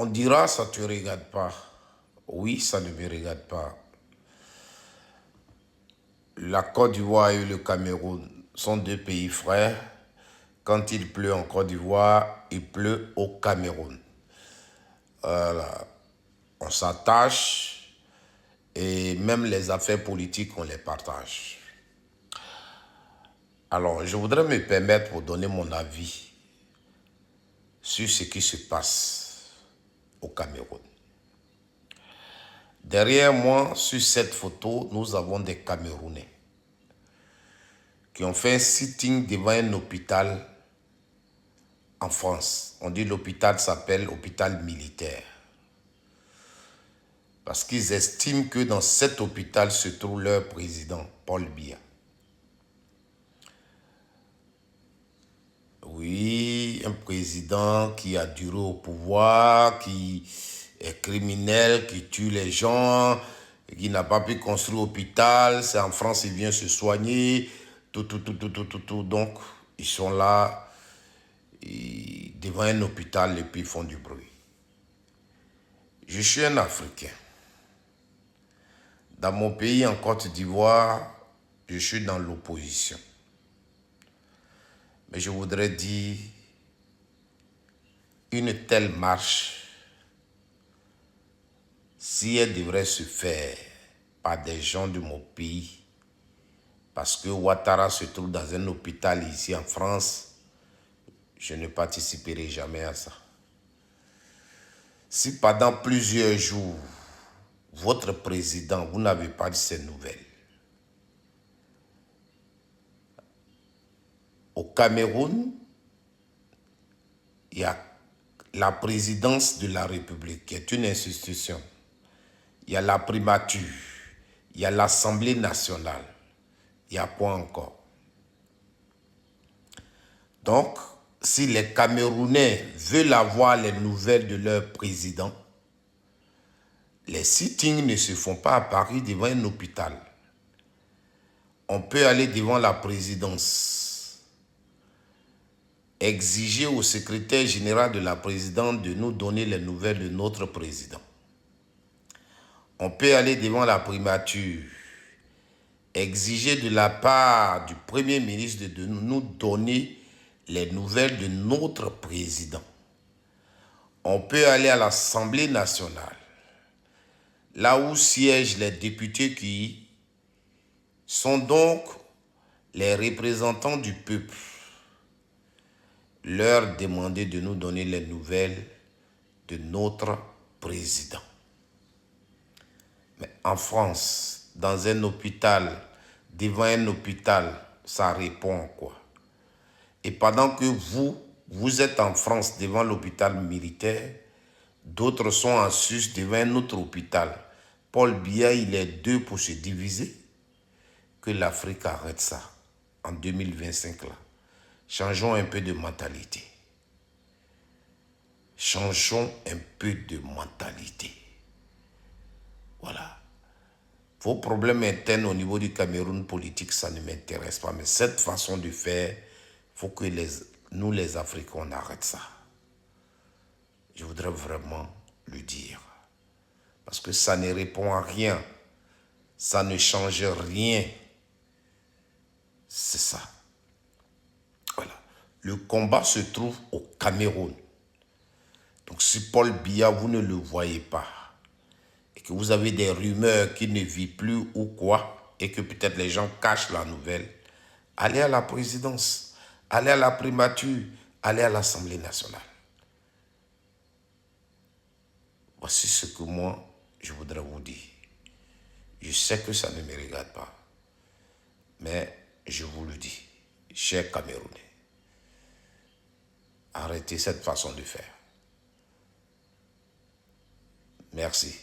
On dira, ça ne te regarde pas. Oui, ça ne me regarde pas. La Côte d'Ivoire et le Cameroun sont deux pays frères. Quand il pleut en Côte d'Ivoire, il pleut au Cameroun. Voilà. On s'attache et même les affaires politiques, on les partage. Alors, je voudrais me permettre pour donner mon avis sur ce qui se passe au Cameroun. Derrière moi, sur cette photo, nous avons des Camerounais qui ont fait un sitting devant un hôpital en France. On dit l'hôpital s'appelle hôpital militaire. Parce qu'ils estiment que dans cet hôpital se trouve leur président, Paul Biya. Oui, un président qui a duré au pouvoir, qui est criminel, qui tue les gens, qui n'a pas pu construire l'hôpital. C'est en France, il vient se soigner, tout. Donc, ils sont là, devant un hôpital, et puis ils font du bruit. Je suis un Africain. Dans mon pays, en Côte d'Ivoire, je suis dans l'opposition. Mais je voudrais dire, une telle marche, si elle devrait se faire par des gens de mon pays, parce que Ouattara se trouve dans un hôpital ici en France, je ne participerai jamais à ça. Si pendant plusieurs jours, votre président, vous n'avez pas de ces nouvelles, au Cameroun, il y a la présidence de la République, qui est une institution. Il y a la primature, il y a l'Assemblée nationale. Il y a quoi encore? Donc, si les Camerounais veulent avoir les nouvelles de leur président, les sittings ne se font pas à Paris devant un hôpital. On peut aller devant la présidence, exiger au secrétaire général de la présidence de nous donner les nouvelles de notre président. On peut aller devant la primature, exiger de la part du Premier ministre de nous donner les nouvelles de notre président. On peut aller à l'Assemblée nationale, là où siègent les députés qui sont donc les représentants du peuple, leur demander de nous donner les nouvelles de notre président. Mais en France, dans un hôpital, devant un hôpital, ça répond quoi? Et pendant que vous êtes en France devant l'hôpital militaire, d'autres sont en Suisse devant un autre hôpital. Paul Biya, il est deux pour se diviser. Que l'Afrique arrête ça en 2025 là. Changeons un peu de mentalité. Changeons un peu de mentalité. Voilà. Vos problèmes internes au niveau du Cameroun politique, ça ne m'intéresse pas. Mais cette façon de faire, il faut que nous les Africains, on arrête ça. Je voudrais vraiment le dire. Parce que ça ne répond à rien. Ça ne change rien. C'est ça. Voilà. Le combat se trouve au Cameroun. Donc si Paul Biya, vous ne le voyez pas, et que vous avez des rumeurs qu'il ne vit plus ou quoi, et que peut-être les gens cachent la nouvelle, allez à la présidence, allez à la primature, allez à l'Assemblée nationale. Voici ce que moi, je voudrais vous dire. Je sais que ça ne me regarde pas, mais je vous le dis, chers Camerounais, arrêtez cette façon de faire. Merci.